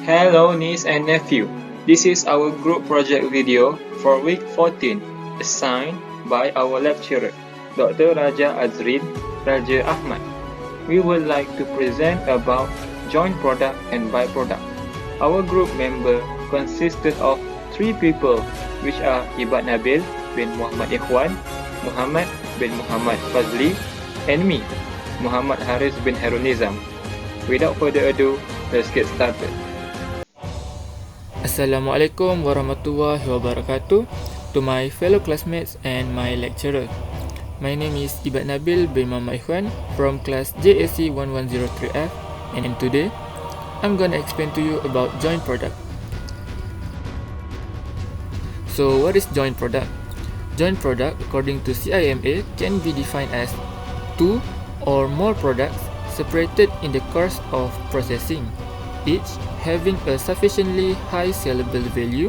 Hello niece and nephew, this is our group project video for week 14 assigned by our lecturer, Dr. Raja Azrin Raja Ahmad. We would like to present about joint product and byproduct. Our group member consisted of 3 people, which are Ibad Nabil bin Muhammad Ikhwan, Muhammad bin Muhammad Fazli, and me, Muhammad Haris bin Harun Nizam. Without further ado, let's get started. Assalamualaikum warahmatullahi wabarakatuh to my fellow classmates and my lecturer. My name is Ibad Nabil bin Muhammad Ikhwan from class JAC 1103F, and today I'm gonna explain to you about joint product. So what is joint product? Joint product, according to CIMA, can be defined as 2 or more products separated in the course of processing, each having a sufficiently high sellable value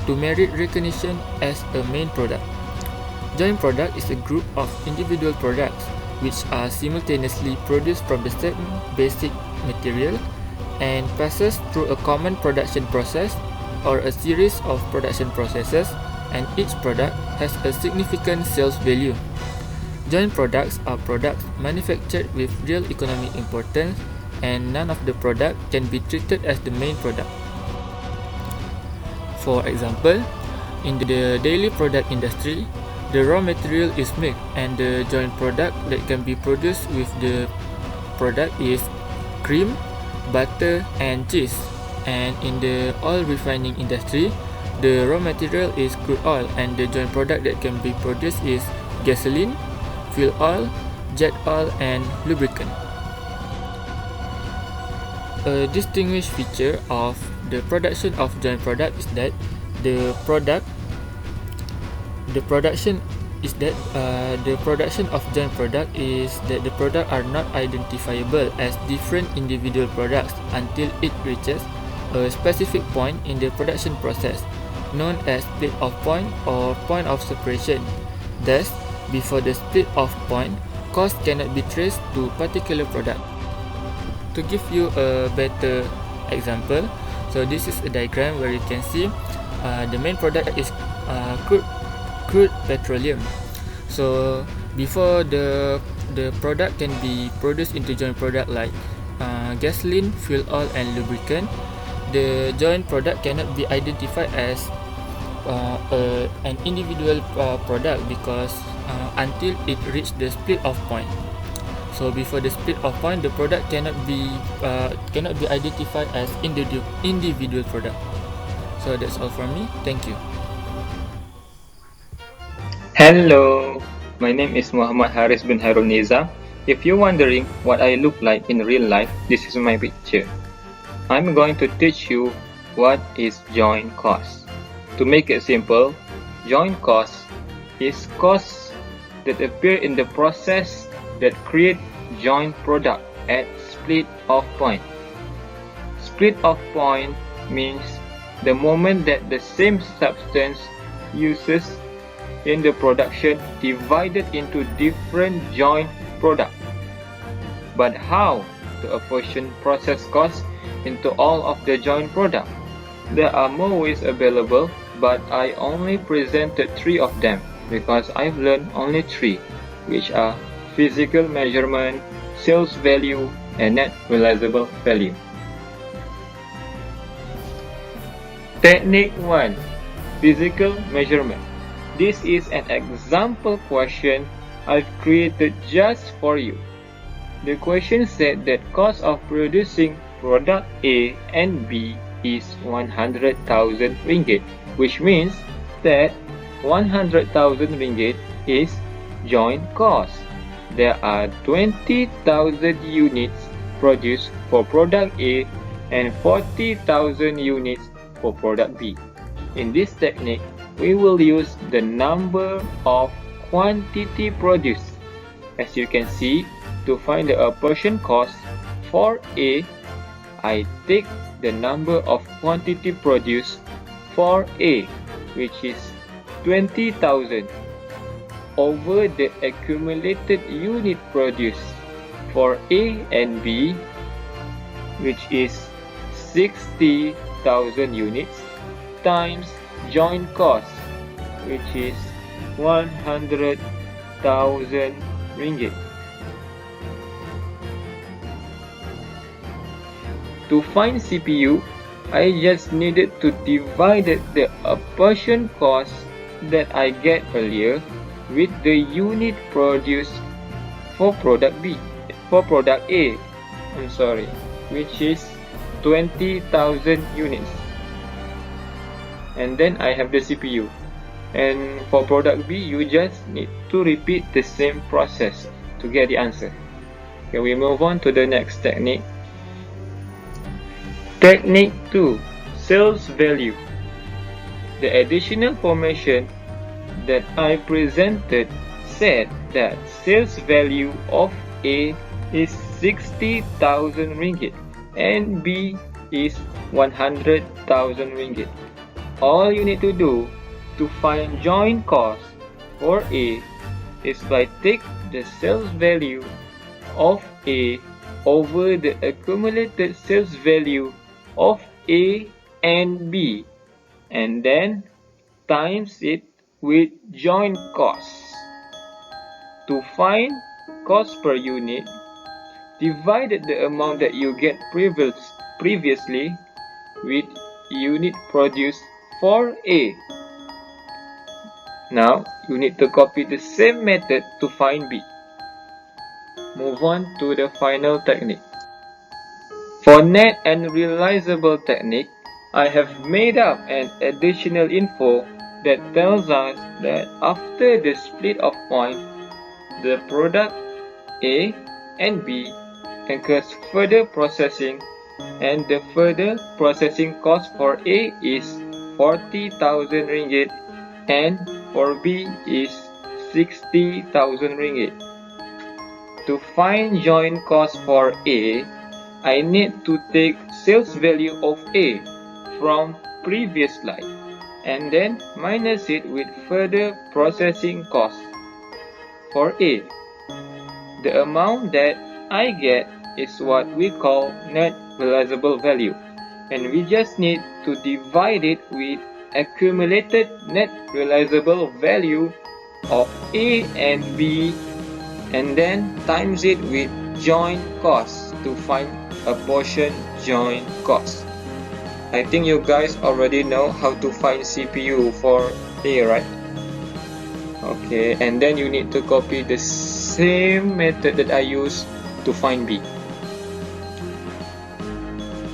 to merit recognition as a main product. Joint product is a group of individual products which are simultaneously produced from the same basic material and passes through a common production process or a series of production processes, and each product has a significant sales value. Joint products are products manufactured with real economic importance, and none of the product can be treated as the main product. For example, in the daily product industry, the raw material is milk, and the joint product that can be produced with the product is cream, butter, and cheese. And in the oil refining industry, the raw material is crude oil, and the joint product that can be produced is gasoline, fuel oil, jet oil, and lubricant. A distinguished feature of the production of joint product is that the production of joint product is that the product are not identifiable as different individual products until it reaches a specific point in the production process, known as split off point or point of separation. Thus, before the split off point, cost cannot be traced to particular product. To give you a better example, so this is a diagram where you can see the main product is crude petroleum. So before the product can be produced into joint product like gasoline, fuel oil, and lubricant, the joint product cannot be identified as an individual product because until it reached the split off point. So before the split off point, the product cannot be identified as individual product. So that's all from me. Thank you. Hello, my name is Muhammad Haris bin Harun Nizam. If you're wondering what I look like in real life, this is my picture. I'm going to teach you what is joint cost. To make it simple, joint cost is costs that appear in the process that create joint product at split off point. Split off point means the moment that the same substance uses in the production divided into different joint products. But how to apportion process costs into all of the joint product? There are more ways available, but I only presented 3 of them because I've learned only 3, which are physical measurement, sales value, and net realizable value. Technique 1. Physical measurement. This is an example question I've created just for you. The question said that cost of producing product A and B is 100,000 ringgit, which means that 100,000 ringgit is joint cost. There are 20,000 units produced for product A and 40,000 units for product B. In this technique, we will use the number of quantity produced. As you can see, to find the apportion cost for A, I take the number of quantity produced for A, which is 20,000, over the accumulated unit produced for A and B, which is 60,000 units times joint cost, which is 100,000 ringgit. To find CPU, I just needed to divide the apportion cost that I get earlier with the unit produced for product A, which is 20,000 units. And then I have the CPU. And for product B, you just need to repeat the same process to get the answer. Okay, we move on to the next technique. Technique 2, sales value. The additional information that I presented said that sales value of A is 60,000 ringgit and B is 100,000 ringgit. All you need to do to find joint cost for A is by take the sales value of A over the accumulated sales value of A and B, and then times it with joint costs. To find cost per unit, divide the amount that you get previously with unit produced for A. Now, you need to copy the same method to find B. Move on to the final technique. For net and realizable technique, I have made up an additional info that tells us that after the split of point, the product A and B incurs further processing, and the further processing cost for A is 40,000 ringgit and for B is 60,000 ringgit. To find joint cost for A, I need to take sales value of A from previous slide and then minus it with further processing cost for A. The amount that I get is what we call net realizable value, and we just need to divide it with accumulated net realizable value of A and B and then times it with joint cost to find apportion joint cost. I think you guys already know how to find CPU for A, right? Okay, and then you need to copy the same method that I used to find B.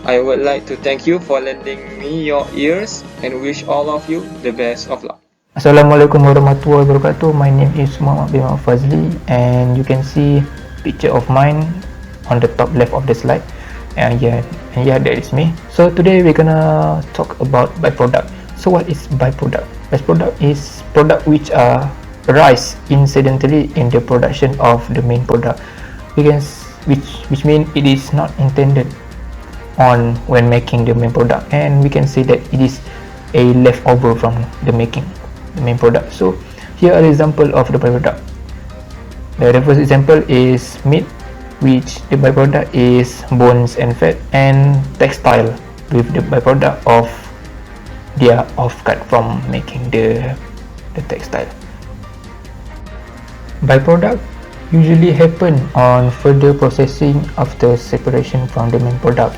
I would like to thank you for lending me your ears and wish all of you the best of luck. Assalamualaikum warahmatullahi wabarakatuh. My name is Muhammad bin Fazli, and you can see picture of mine on the top left of the slide. And yeah, that is me. So today we're gonna talk about byproduct. So what is byproduct? Byproduct is product which are arise incidentally in the production of the main product, which mean it is not intended on when making the main product, and we can say that it is a leftover from the making the main product. So here are the example of the byproduct. The first example is meat, which the byproduct is bones and fat, and textile with the byproduct of their offcut from making the textile. Byproduct usually happen on further processing after separation from the main product,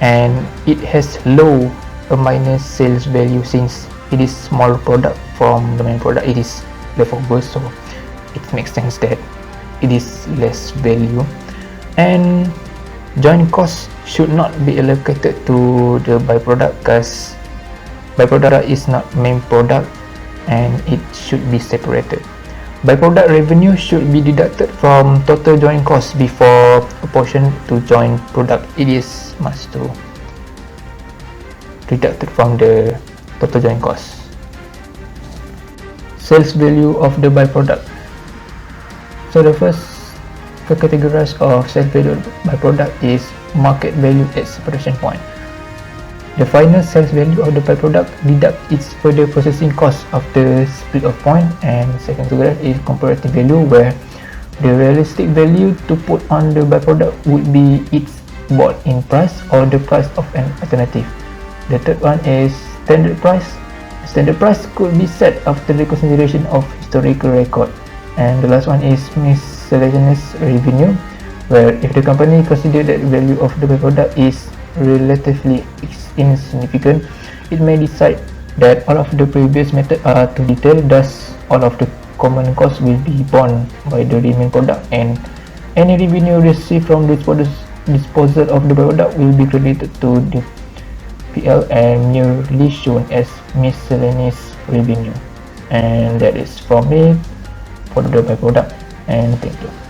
and it has low or minus sales value since it is small product from the main product. It is leftover, so it makes sense that it is less value. And joint cost should not be allocated to the byproduct because byproduct is not main product and it should be separated. Byproduct revenue should be deducted from total joint cost before apportion to joint product. It is must to deducted from the total joint cost. Sales value of the byproduct. So the first categories of sales value byproduct is market value at separation point. The final sales value of the byproduct deduct its further processing cost after split of point, and second category is comparative value, where the realistic value to put on the byproduct would be its bought in price or the price of an alternative. The third one is standard price. Standard price could be set after the consideration of historical record. And the last one is miscellaneous revenue, where if the company considers that the value of the byproduct is relatively insignificant, it may decide that all of the previous methods are too detailed, thus all of the common costs will be borne by the remaining product, and any revenue received from the disposal of the byproduct will be credited to the PL and merely shown as miscellaneous revenue. And that is from me for the byproduct, and thank you.